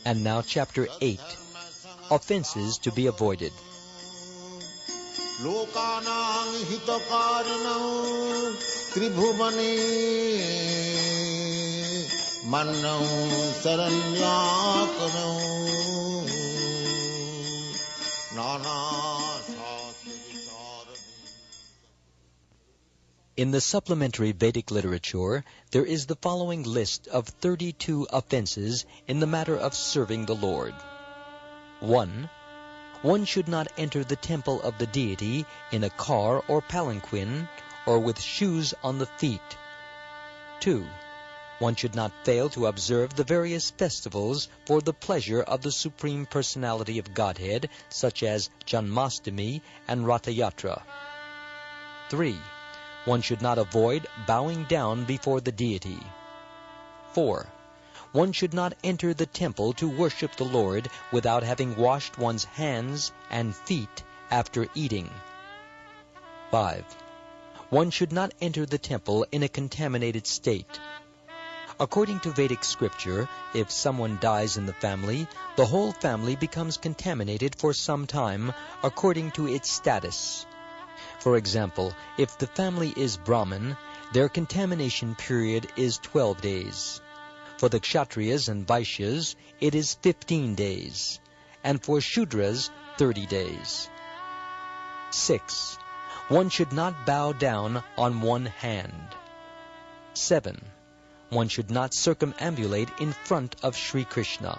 And now chapter 8, Offenses to be Avoided. Lokanang hitakarinav tribhuvane mannam saranyakanam nana. In the supplementary Vedic literature, there is the following list of 32 offenses in the matter of serving the Lord. 1. One should not enter the temple of the deity in a car or palanquin, or with shoes on the feet. 2. One should not fail to observe the various festivals for the pleasure of the Supreme Personality of Godhead, such as Janmashtami and Ratha-yatra. 3. One should not avoid bowing down before the deity. 4. One should not enter the temple to worship the Lord without having washed one's hands and feet after eating. 5. One should not enter the temple in a contaminated state. According to Vedic scripture, if someone dies in the family, the whole family becomes contaminated for some time according to its status. For example, if the family is Brahmin, their contamination period is 12 days. For the Kshatriyas and Vaishyas, it is 15 days, and for Shudras, 30 days. 6. One should not bow down on one hand. 7. One should not circumambulate in front of Sri Krishna.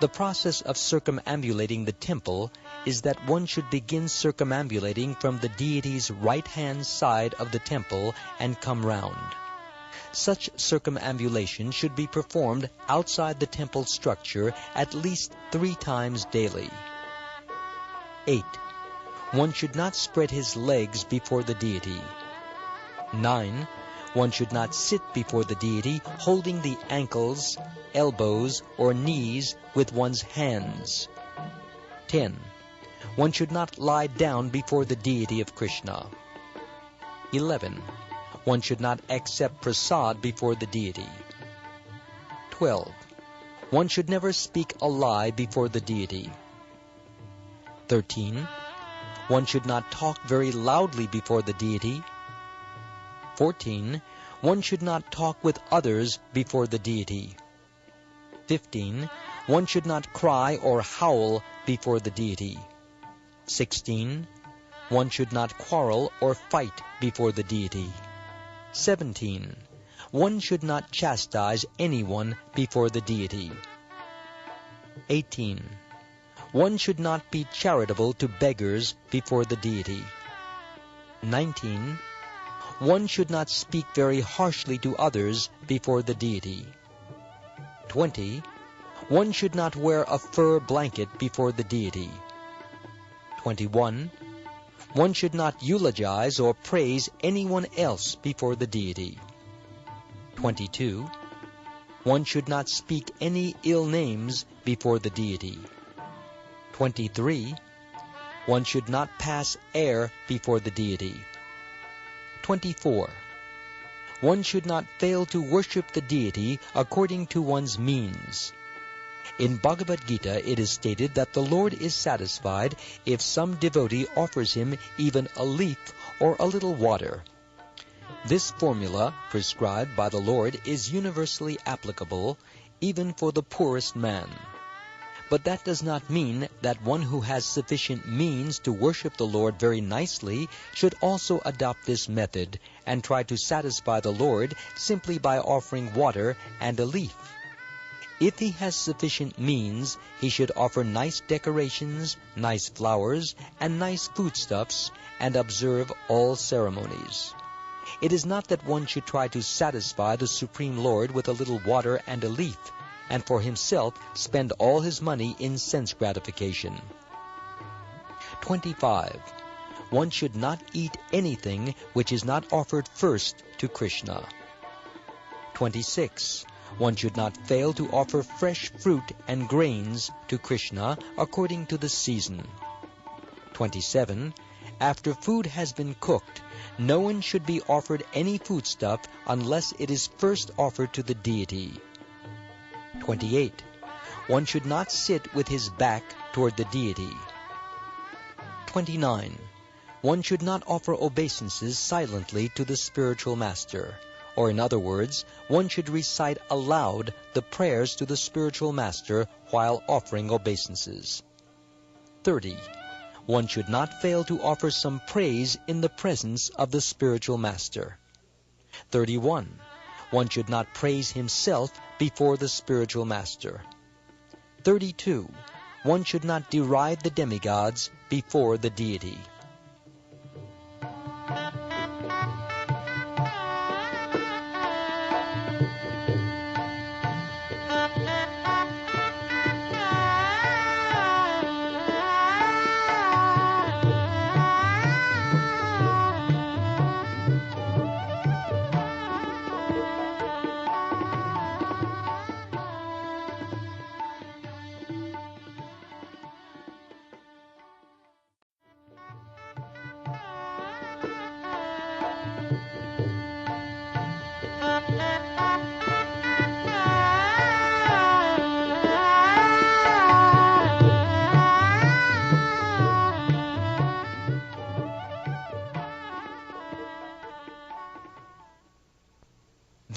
The process of circumambulating the temple is that one should begin circumambulating from the deity's right-hand side of the temple and come round. Such circumambulation should be performed outside the temple structure at least 3 times daily. 8. One should not spread his legs before the deity. 9. One should not sit before the deity holding the ankles, elbows, or knees with one's hands. 10. One should not lie down before the deity of Krishna. 11. One should not accept prasad before the deity. 12. One should never speak a lie before the deity. 13. One should not talk very loudly before the deity. 14. One should not talk with others before the deity. 15. One should not cry or howl before the deity. 16. One should not quarrel or fight before the deity. 17. One should not chastise anyone before the deity. 18. One should not be charitable to beggars before the deity. 19. One should not speak very harshly to others before the deity. 20. One should not wear a fur blanket before the deity. 21. One should not eulogize or praise anyone else before the deity. 22. One should not speak any ill names before the deity. 23. One should not pass air before the deity. 24. One should not fail to worship the deity according to one's means. In Bhagavad-gita it is stated that the Lord is satisfied if some devotee offers him even a leaf or a little water. This formula prescribed by the Lord is universally applicable, even for the poorest man. But that does not mean that one who has sufficient means to worship the Lord very nicely should also adopt this method and try to satisfy the Lord simply by offering water and a leaf. If he has sufficient means, he should offer nice decorations, nice flowers, and nice foodstuffs, and observe all ceremonies. It is not that one should try to satisfy the Supreme Lord with a little water and a leaf, and for himself spend all his money in sense gratification. 25. One should not eat anything which is not offered first to Krishna. 26. One should not fail to offer fresh fruit and grains to Krishna according to the season. 27. After food has been cooked, no one should be offered any foodstuff unless it is first offered to the deity. 28. One should not sit with his back toward the deity. 29. One should not offer obeisances silently to the spiritual master, or in other words, one should recite aloud the prayers to the spiritual master while offering obeisances. 30. One should not fail to offer some praise in the presence of the spiritual master. 31. One should not praise himself before the spiritual master. 32. One should not deride the demigods before the deity.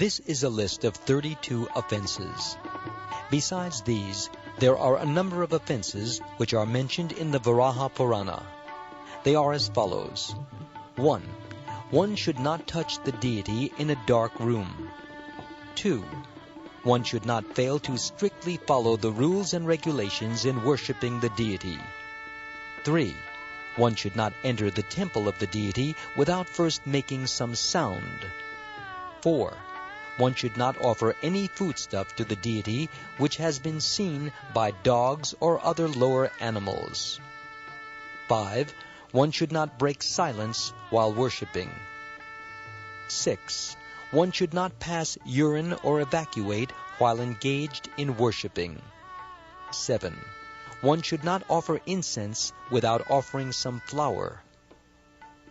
This is a list of 32 offenses. Besides these, there are a number of offenses which are mentioned in the Varaha Purana. They are as follows. 1. One should not touch the deity in a dark room. 2. One should not fail to strictly follow the rules and regulations in worshipping the deity. 3. One should not enter the temple of the deity without first making some sound. 4. One should not offer any foodstuff to the deity which has been seen by dogs or other lower animals. 5. One should not break silence while worshipping. 6. One should not pass urine or evacuate while engaged in worshipping. 7. One should not offer incense without offering some flower.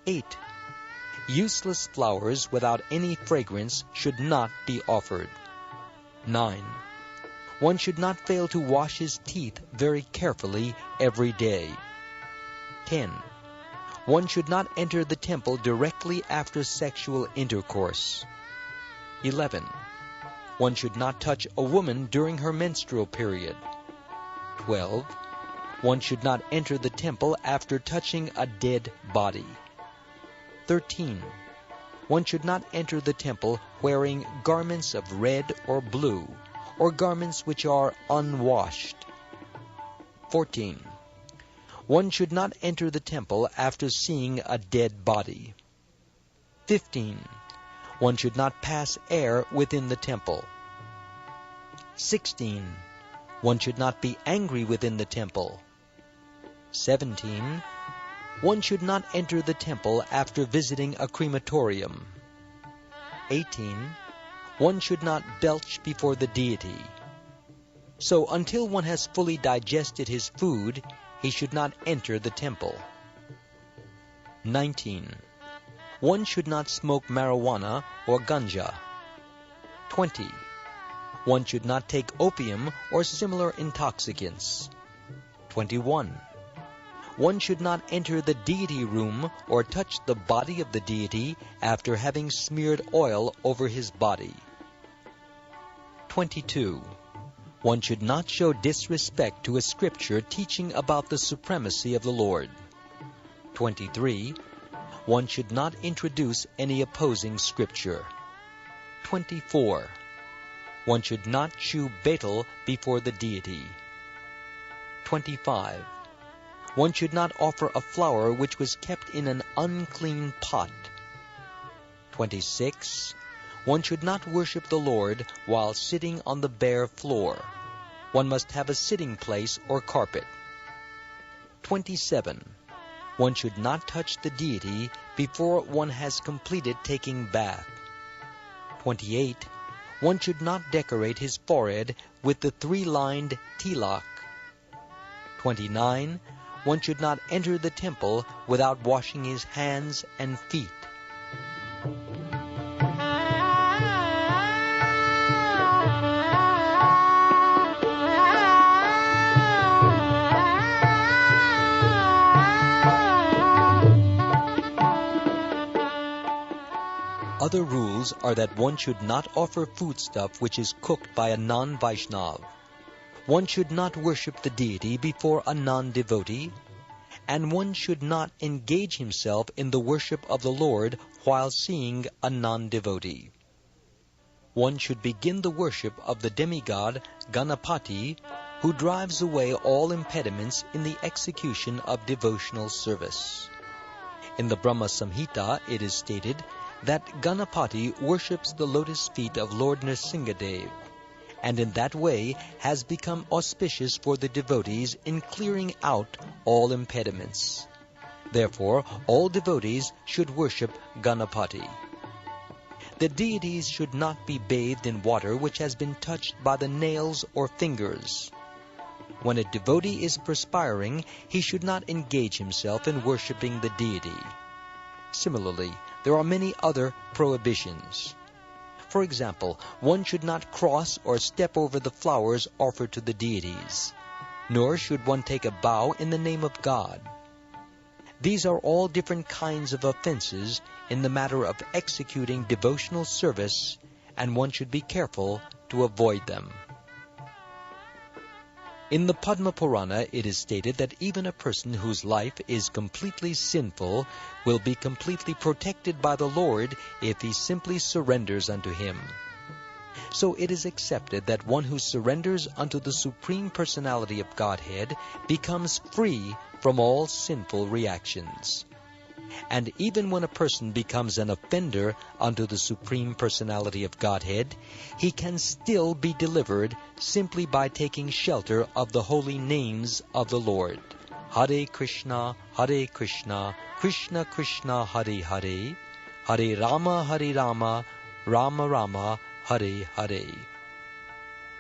8. Useless flowers without any fragrance should not be offered. 9. One should not fail to wash his teeth very carefully every day. 10. One should not enter the temple directly after sexual intercourse. 11. One should not touch a woman during her menstrual period. 12. One should not enter the temple after touching a dead body. 13. One should not enter the temple wearing garments of red or blue, or garments which are unwashed. 14. One should not enter the temple after seeing a dead body. 15. One should not pass air within the temple. 16. One should not be angry within the temple. 17. One should not enter the temple after visiting a crematorium. 18. One should not belch before the deity. So until one has fully digested his food, he should not enter the temple. 19. One should not smoke marijuana or ganja. 20. One should not take opium or similar intoxicants. 21. One should not enter the deity room or touch the body of the deity after having smeared oil over his body. 22. One should not show disrespect to a scripture teaching about the supremacy of the Lord. 23. One should not introduce any opposing scripture. 24. One should not chew betel before the deity. 25. One should not offer a flower which was kept in an unclean pot. 26. One should not worship the Lord while sitting on the bare floor. One must have a sitting place or carpet. 27. One should not touch the deity before one has completed taking bath. 28. one should not decorate his forehead with the 3-lined tilak. 29. One should not enter the temple without washing his hands and feet. Other rules are that one should not offer foodstuff which is cooked by a non-Vaishnava. One should not worship the deity before a non-devotee, and one should not engage himself in the worship of the Lord while seeing a non-devotee. One should begin the worship of the demigod Ganapati, who drives away all impediments in the execution of devotional service. In the Brahma Samhita it is stated that Ganapati worships the lotus feet of Lord Nrsingadev, and in that way has become auspicious for the devotees in clearing out all impediments. Therefore, all devotees should worship Ganapati. The deities should not be bathed in water which has been touched by the nails or fingers. When a devotee is perspiring, he should not engage himself in worshipping the deity. Similarly, there are many other prohibitions. For example, one should not cross or step over the flowers offered to the deities, nor should one take a bow in the name of God. These are all different kinds of offenses in the matter of executing devotional service, and one should be careful to avoid them. In the Padma Purana it is stated that even a person whose life is completely sinful will be completely protected by the Lord if he simply surrenders unto him. So it is accepted that one who surrenders unto the Supreme Personality of Godhead becomes free from all sinful reactions. And even when a person becomes an offender unto the Supreme Personality of Godhead, he can still be delivered simply by taking shelter of the holy names of the Lord. Hare Krishna, Krishna Krishna, Hare Hare, Hare Rama, Rama Rama, Hare Hare.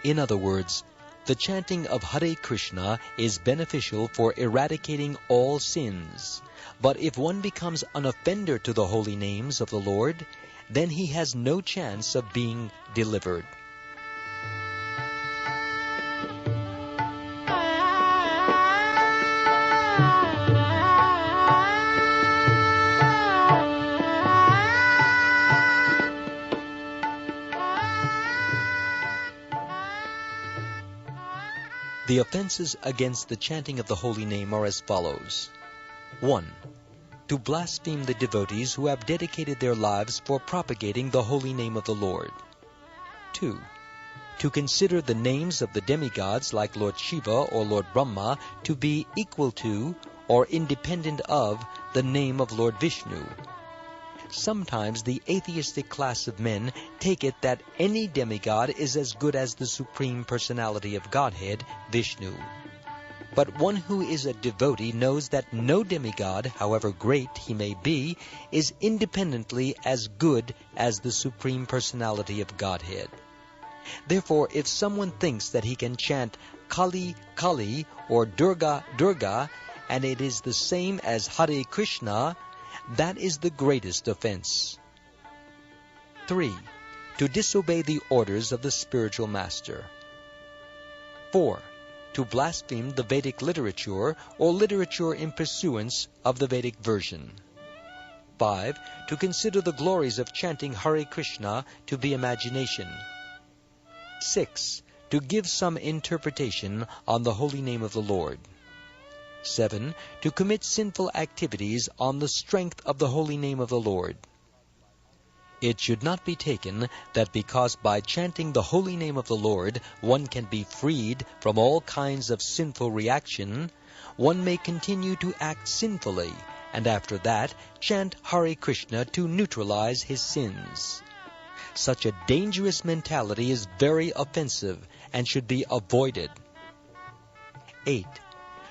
In other words, the chanting of Hare Krishna is beneficial for eradicating all sins. But if one becomes an offender to the holy names of the Lord, then he has no chance of being delivered. The offenses against the chanting of the holy name are as follows. 1. To blaspheme the devotees who have dedicated their lives for propagating the holy name of the Lord. 2. To consider the names of the demigods like Lord Shiva or Lord Brahma to be equal to or independent of the name of Lord Vishnu. Sometimes the atheistic class of men take it that any demigod is as good as the Supreme Personality of Godhead, Vishnu. But one who is a devotee knows that no demigod, however great he may be, is independently as good as the Supreme Personality of Godhead. Therefore, if someone thinks that he can chant Kali Kali or Durga Durga, and it is the same as Hare Krishna, that is the greatest offense. 3. To disobey the orders of the spiritual master. 4. To blaspheme the Vedic literature or literature in pursuance of the Vedic version. 5. To consider the glories of chanting Hare Krishna to be imagination. 6. To give some interpretation on the holy name of the Lord. 7. To commit sinful activities on the strength of the holy name of the Lord. It should not be taken that because by chanting the holy name of the Lord one can be freed from all kinds of sinful reaction, one may continue to act sinfully, and after that chant Hare Krishna to neutralize his sins. Such a dangerous mentality is very offensive and should be avoided. 8.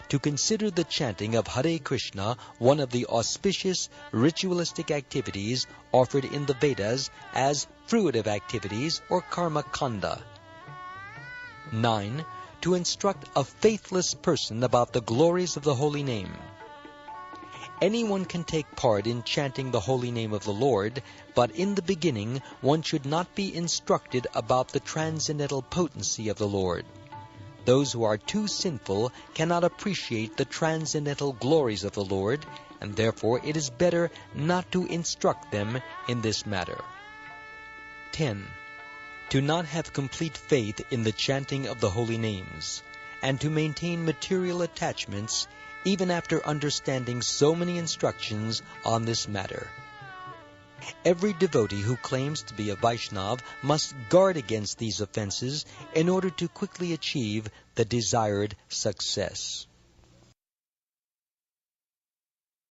to consider the chanting of Hare Krishna one of the auspicious ritualistic activities offered in the Vedas as fruitive activities or karma kanda. 9. To instruct a faithless person about the glories of the holy name. Anyone can take part in chanting the holy name of the Lord, but in the beginning one should not be instructed about the transcendental potency of the Lord. Those who are too sinful cannot appreciate the transcendental glories of the Lord, and therefore it is better not to instruct them in this matter. 10. To not have complete faith in the chanting of the holy names, and to maintain material attachments even after understanding so many instructions on this matter. Every devotee who claims to be a Vaishnava must guard against these offenses in order to quickly achieve the desired success.